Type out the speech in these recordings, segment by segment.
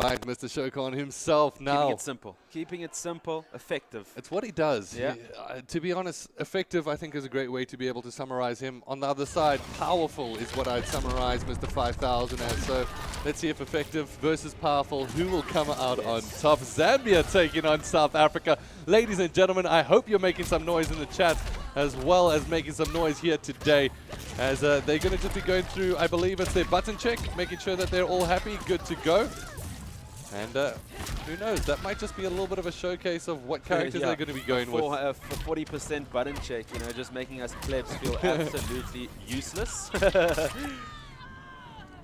right, Mr. Shokan himself now. Keeping it simple. Keeping it simple, effective. It's what he does. Yeah. To be honest, effective, I think, is a great way to be able to summarize him. On the other side, powerful is what I'd summarize Mr. 5000 as. So let's see if effective versus powerful, who will come out on top. Zambia taking on South Africa. Ladies and gentlemen, I hope you're making some noise in the chat, as well as making some noise here today, as they're going to just be going through, I believe it's their button check, making sure that they're all happy, good to go. And who knows, that might just be a little bit of a showcase of what characters they're going to be going with. For 40% button check, you know, just making us plebs feel absolutely useless.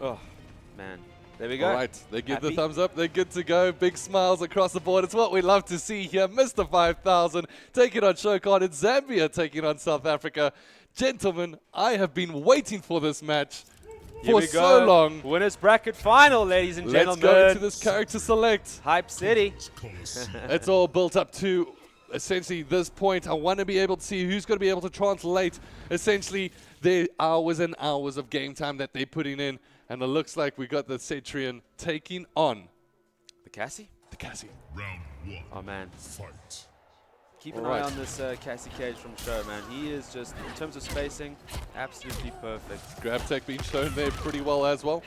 Oh, man. There we go. All right, they give the thumbs up. They're good to go. Big smiles across the board. It's what we love to see here. Mr. 5000 taking on Shokan. It's Zambia taking on South Africa. Gentlemen, I have been waiting for this match for so long. Winners bracket final, ladies and gentlemen. Let's go into this character select. Hype City. It's all built up to essentially this point. I want to be able to see who's going to be able to translate essentially the hours and hours of game time that they're putting in. And it looks like we got the Cetrion taking on the Cassie? The Cassie. Round 1. Oh, man. Fight. Keep an eye on this Cassie Cage from Show, man. He is just, in terms of spacing, absolutely perfect. Grab tech being shown there pretty well as well.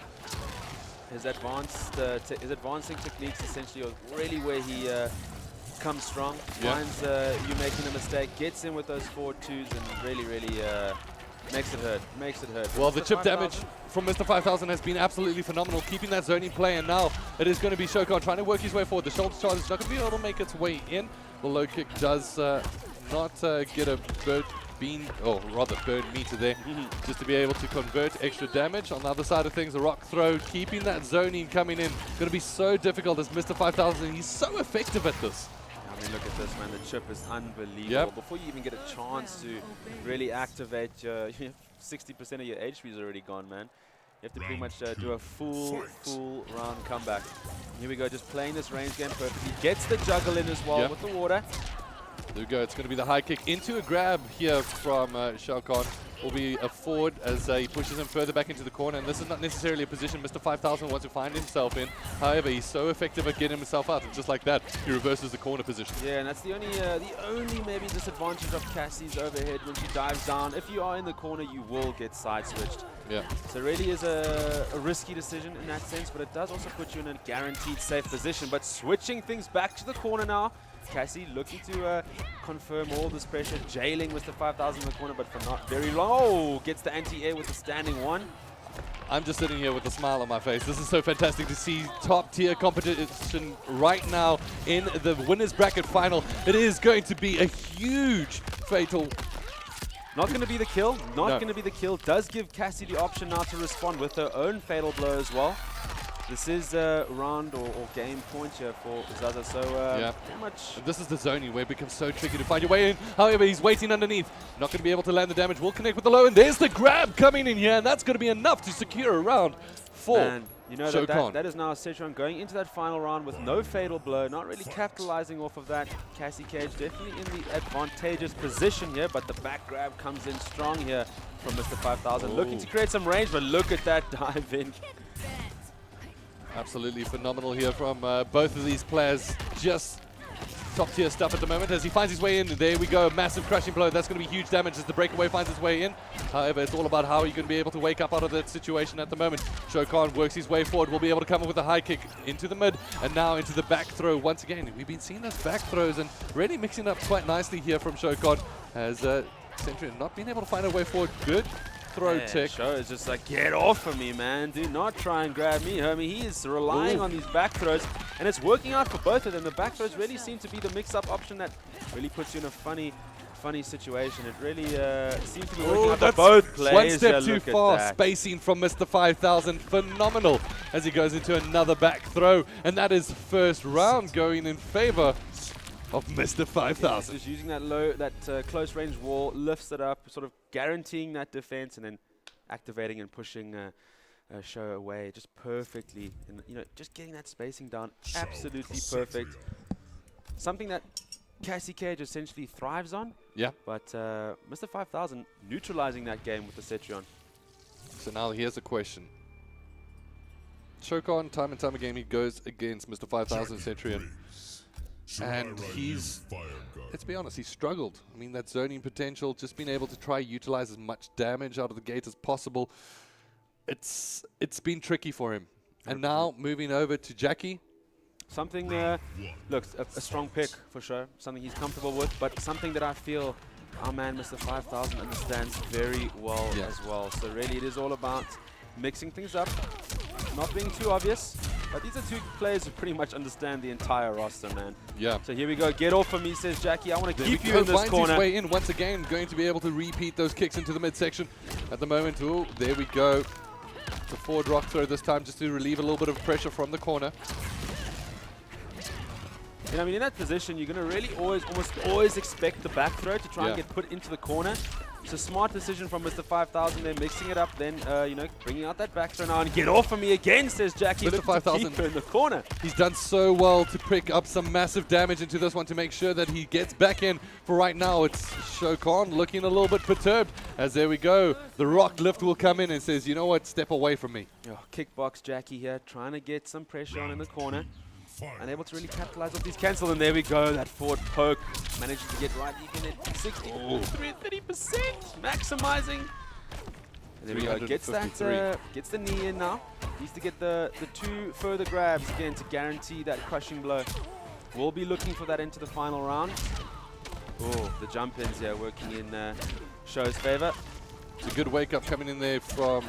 His advancing techniques essentially are really where he comes strong. Finds you making a mistake, gets in with those forward twos, and really makes it hurt. Well, the chip damage from Mr. 5000 has been absolutely phenomenal, keeping that zoning play, and now it is going to be Shokan trying to work his way forward. The shoulder charge is not going to be able to make its way in. The low kick does not get a bird meter there, just to be able to convert extra damage. On the other side of things, the rock throw, keeping that zoning coming in, going to be so difficult as Mr. 5000. He's so effective at this. I mean, look at this, man. The chip is unbelievable. Yep. Before you even get a chance to really activate your 60% of your HP is already gone, man. You have to pretty much do a full round comeback. Here we go, just playing this range game perfectly. Gets the juggle in as well with the water. There we go. It's going to be the high kick into a grab here from Shokan. Will be a forward as he pushes him further back into the corner, and this is not necessarily a position Mr. 5000 wants to find himself in. However, he's so effective at getting himself out, and just like that, he reverses the corner position. Yeah, and that's the only maybe disadvantage of Cassie's overhead when she dives down. If you are in the corner, you will get side switched. Yeah. So it really is a risky decision in that sense, but it does also put you in a guaranteed safe position. But switching things back to the corner now. Cassie looking to confirm all this pressure, jailing Mr. 5000 in the corner, but for not very long. Oh, gets the anti-air with the standing one. I'm just sitting here with a smile on my face. This is so fantastic to see top-tier competition right now in the winners bracket final. It is going to be a huge fatal. Not going to be the kill. Not going to be the kill. Does give Cassie the option now to respond with her own fatal blow as well. This is round or game point here for Zaza, so pretty much... This is the zoning where it becomes so tricky to find your way in. However, he's waiting underneath. Not going to be able to land the damage. Will connect with the low, and there's the grab coming in here, and that's going to be enough to secure a round for Man, you know Shokan. that is now Cetrion going into that final round with no fatal blow, not really capitalizing off of that. Cassie Cage definitely in the advantageous position here, but the back grab comes in strong here from Mr. 5000. Looking to create some range, but look at that dive in. Absolutely phenomenal here from both of these players. Just top-tier stuff at the moment as he finds his way in. There we go, massive crushing blow. That's going to be huge damage as the breakaway finds its way in. However, it's all about how you're going to be able to wake up out of that situation at the moment. Shokan works his way forward. Will be able to come up with a high kick into the mid and now into the back throw once again. We've been seeing those back throws and really mixing up quite nicely here from Shokan as Cetrion not being able to find a way forward. Good throw tech. Show is just like, get off of me, man. Do not try and grab me, homie. He is relying on these back throws, and it's working out for both of them. The back throws really seem to be the mix-up option that really puts you in a funny situation. It really seems to be working out for both players. One step too far. Spacing from Mr. 5000. Phenomenal as he goes into another back throw, and that is first round going in favor of Mr. 5000. Just using that close range wall, lifts it up, sort of guaranteeing that defense, and then activating and pushing Show away just perfectly. And just getting that spacing down, absolutely perfect. Something that Cassie Cage essentially thrives on. Yeah. But Mr. 5000 neutralizing that game with the Cetrion. So now here's a question. Shokan, time and time again, he goes against Mr. 5000 Cetrion. And he's, let's be honest, he's struggled. I mean, that zoning potential, just being able to try utilize as much damage out of the gate as possible. It's been tricky for him. And now moving over to Jacqui. Something, look, a strong pick for sure. Something he's comfortable with, but something that I feel our man Mr. 5000 understands very well as well. So really it is all about mixing things up, not being too obvious. But these are two players who pretty much understand the entire roster, man. Yeah. So here we go. Get off of me, says Jacqui. I want to keep you in this finds corner. His way in once again, going to be able to repeat those kicks into the midsection at the moment. Oh, there we go. The forward rock throw this time just to relieve a little bit of pressure from the corner. You know, I mean, in that position, you're going to really almost always expect the back throw to try and get put into the corner. It's a smart decision from Mr. 5000 there, mixing it up, then, you know, bringing out that back throw now. And get off of me again, says Jacqui. Mr. 5000 in the corner. He's done so well to pick up some massive damage into this one to make sure that he gets back in. For right now, it's Shokan looking a little bit perturbed. As there we go, the rock lift will come in and says, you know what, step away from me. Oh, kickbox Jacqui here, trying to get some pressure on in the corner. Unable to really capitalize off these cancel, and there we go, that forward poke. Manages to get right even at 60, 30%, maximizing. And there we go, gets the knee in now. Needs to get the two further grabs again to guarantee that crushing blow. We'll be looking for that into the final round. Oh, the jump ins here working in Show's favor. It's a good wake up coming in there from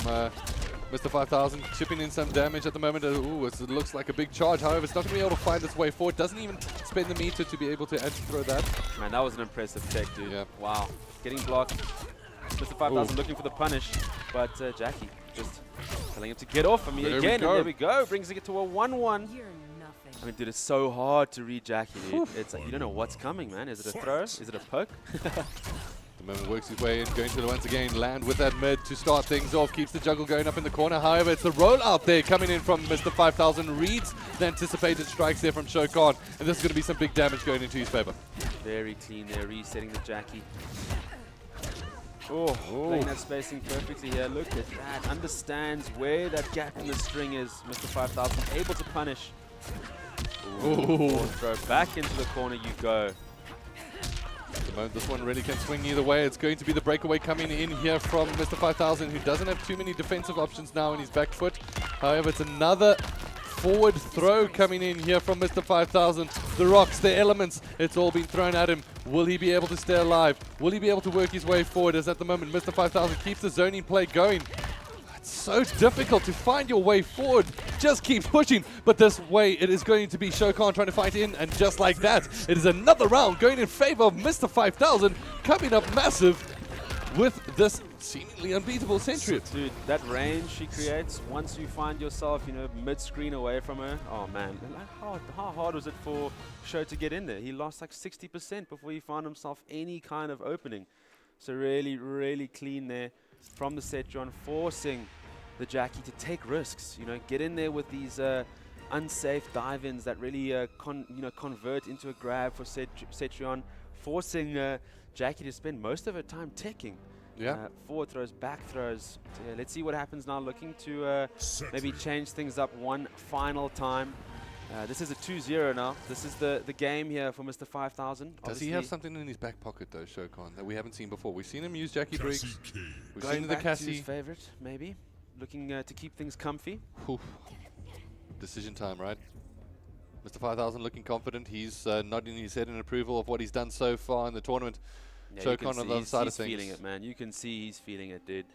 Mr. 5000, chipping in some damage at the moment. Ooh, it looks like a big charge. However, it's not going to be able to find its way forward. Doesn't even spend the meter to be able to anti-throw that. Man, that was an impressive tech, dude. Yeah. Wow. Getting blocked. Mr. 5000 looking for the punish, but Jacqui just telling him to get off of me again. And there we go. Brings it to a 1-1. I mean, dude, it's so hard to read Jacqui, dude. It's like, you don't know what's coming, man. Is it a throw? Is it a poke? The moment works his way in, going to once again land with that mid to start things off. Keeps the juggle going up in the corner. However, it's a rollout there coming in from Mr. 5000. Reads the anticipated strikes there from Shokan. And this is going to be some big damage going into his favor. Very clean there, resetting the Jacqui. Oh, playing that spacing perfectly here. Look at that. Understands where that gap in the string is. Mr. 5000 able to punish. Ooh. Throw back into the corner you go. At the moment, this one really can swing either way. It's going to be the breakaway coming in here from Mr. 5000, who doesn't have too many defensive options now in his back foot. However, it's another forward throw coming in here from Mr. 5000. The rocks, the elements, it's all been thrown at him. Will he be able to stay alive? Will he be able to work his way forward? As at the moment, Mr. 5000 keeps the zoning play going. It's so difficult to find your way forward. Just keeps pushing, but this way it is going to be Shokan trying to fight in, and just like that, it is another round going in favor of Mr. 5000, coming up massive with this seemingly unbeatable Cetrion. Dude, that range she creates once you find yourself, you know, mid-screen away from her. Oh man, like how hard was it for Show to get in there? He lost like 60% before he found himself any kind of opening. So really, really clean there from the Cetrion, forcing the Jacqui to take risks. You know, get in there with these unsafe dive-ins that really convert into a grab for Cetrion, forcing Jacqui to spend most of her time teching. Forward throws, back throws. So, yeah, let's see what happens now. Looking to maybe change things up one final time. This is a 2-0 now. This is the game here for Mr. 5000. Does he have something in his back pocket though, Shokan, that we haven't seen before? We've seen him use Jacqui Briggs. We've seen the Cassie. To his favorite, maybe. Looking to keep things comfy. Decision time, right? Mr. 5000 looking confident. He's nodding his head in approval of what he's done so far in the tournament. Yeah, Shokan on the other side of things. He's feeling it, man. You can see he's feeling it, dude.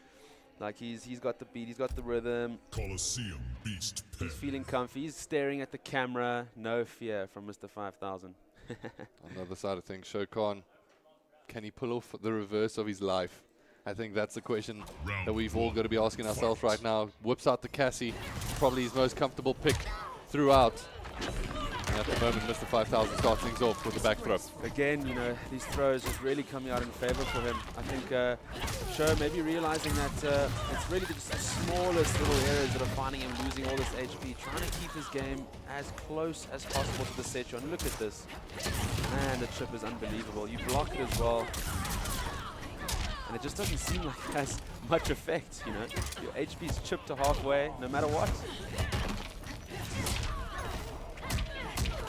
Like he's got the beat, he's got the rhythm. Coliseum Beast He's feeling comfy. He's staring at the camera. No fear from Mr. 5000. On the other side of things, Shokan, can he pull off the reverse of his life? I think that's the question that we've all got to be asking ourselves right now. Whips out the Cassie, probably his most comfortable pick throughout. And at the moment, Mr. 5000 starts things off with the back throw. Again, you know, these throws is really coming out in favor for him. I think Show maybe realizing that it's really just the smallest little areas that are finding him losing all this HP, trying to keep his game as close as possible to the Cetrion. Look at this. Man, the chip is unbelievable. You block it as well. And it just doesn't seem like it has much effect, you know. Your HP is chipped to halfway, no matter what.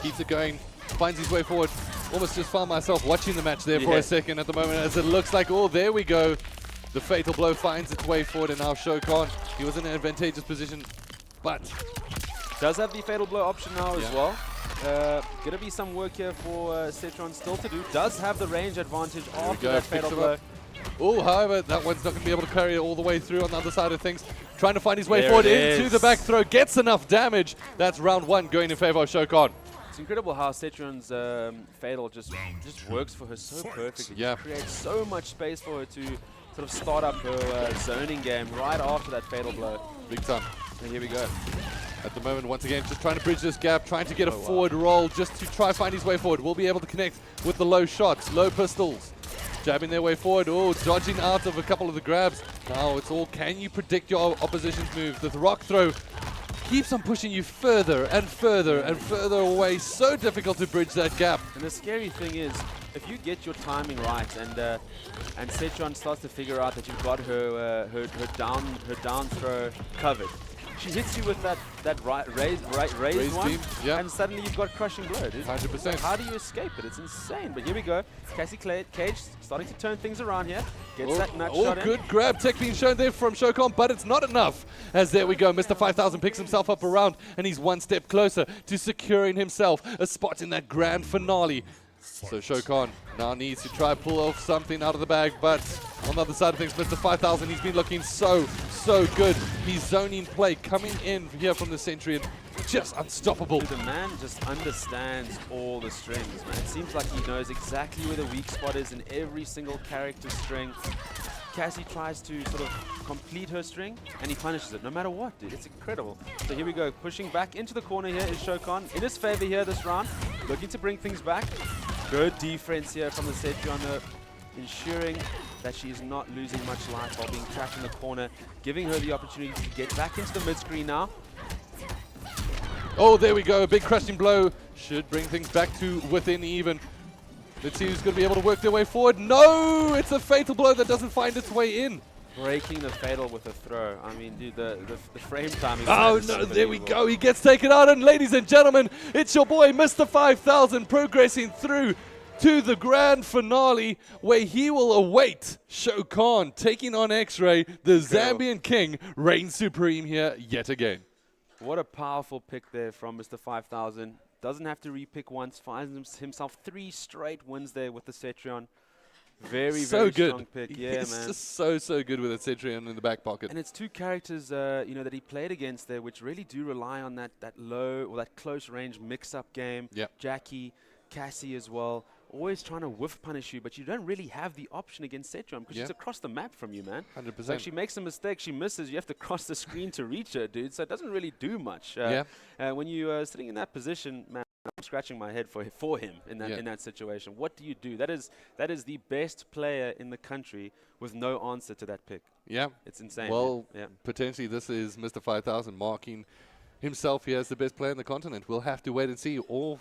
Keeps it going, finds his way forward. Almost just found myself watching the match there for a second at the moment, as it looks like, oh, there we go. The fatal blow finds its way forward, and now Shokan, he was in an advantageous position, but does have the fatal blow option now as well. Gonna be some work here for Cetrion still to do. Does have the range advantage after that fatal blow. Oh, however, that one's not going to be able to carry it all the way through on the other side of things. Trying to find his way forward into the back throw. Gets enough damage. That's round one going in favor of Shokan. It's incredible how Cetrion's fatal just works for her so perfectly. Yeah. It creates so much space for her to sort of start up her zoning game right after that fatal blow. Big time. And here we go. At the moment, once again, just trying to bridge this gap, trying to get a forward roll just to try find his way forward. We'll be able to connect with the low shots, low pistols. Jabbing their way forward, oh, dodging out of a couple of the grabs. Now it's all, can you predict your opposition's moves? The rock throw keeps on pushing you further and further and further away. So difficult to bridge that gap. And the scary thing is, if you get your timing right and Cetrion starts to figure out that you've got her down throw covered, she hits you with that raised one, and suddenly you've got crushing blow, dude. 100%. How do you escape it? It's insane. But here we go. Cassie Cage starting to turn things around here. Gets that nut shot in. Good grab. Tech being shown there from Shokan, but it's not enough. As there we go. Mr. 5000 picks himself up around, and he's one step closer to securing himself a spot in that grand finale. So Shokan now needs to try pull off something out of the bag, but on the other side of things, Mr. 5000, he's been looking so good. He's zoning play coming in here from the Cetrion, just unstoppable. The man just understands all the strings, man. It seems like he knows exactly where the weak spot is in every single character string. Cassie tries to sort of complete her string, and he punishes it no matter what, dude. It's incredible. So here we go. Pushing back into the corner here is Shokan. In his favor here this round. Looking to bring things back. Good defense here from the Cetrion, ensuring that she is not losing much life while being trapped in the corner, giving her the opportunity to get back into the mid-screen now. Oh, there we go. A big crushing blow. Should bring things back to within even. Let's see who's going to be able to work their way forward. No! It's a fatal blow that doesn't find its way in. Breaking the fatal with a throw. I mean, dude, the frame timing. Oh, no, there we go. He gets taken out. And ladies and gentlemen, it's your boy, Mr. 5000, progressing through to the grand finale, where he will await Shokan taking on X-Ray. The Zambian king reigns supreme here yet again. What a powerful pick there from Mr. 5000. Doesn't have to repick once. Finds himself 3 straight wins there with the Cetrion. Very strong pick. Yeah, He's man. just so good with a Cetrion in the back pocket. And it's 2 characters, you know, that he played against there, which really do rely on that low or that close range mix-up game. Yep. Jacqui, Cassie as well. Always trying to whiff punish you, but you don't really have the option against Cetrion because she's across the map from you, man. 100%. Like she makes a mistake, she misses, you have to cross the screen to reach her, dude. So it doesn't really do much. When you're sitting in that position, man, I'm scratching my head for him in that situation. What do you do? That is the best player in the country with no answer to that pick. Yeah. It's insane. Well, potentially this is Mr. 5000 marking himself here as the best player in the continent. We'll have to wait and see. All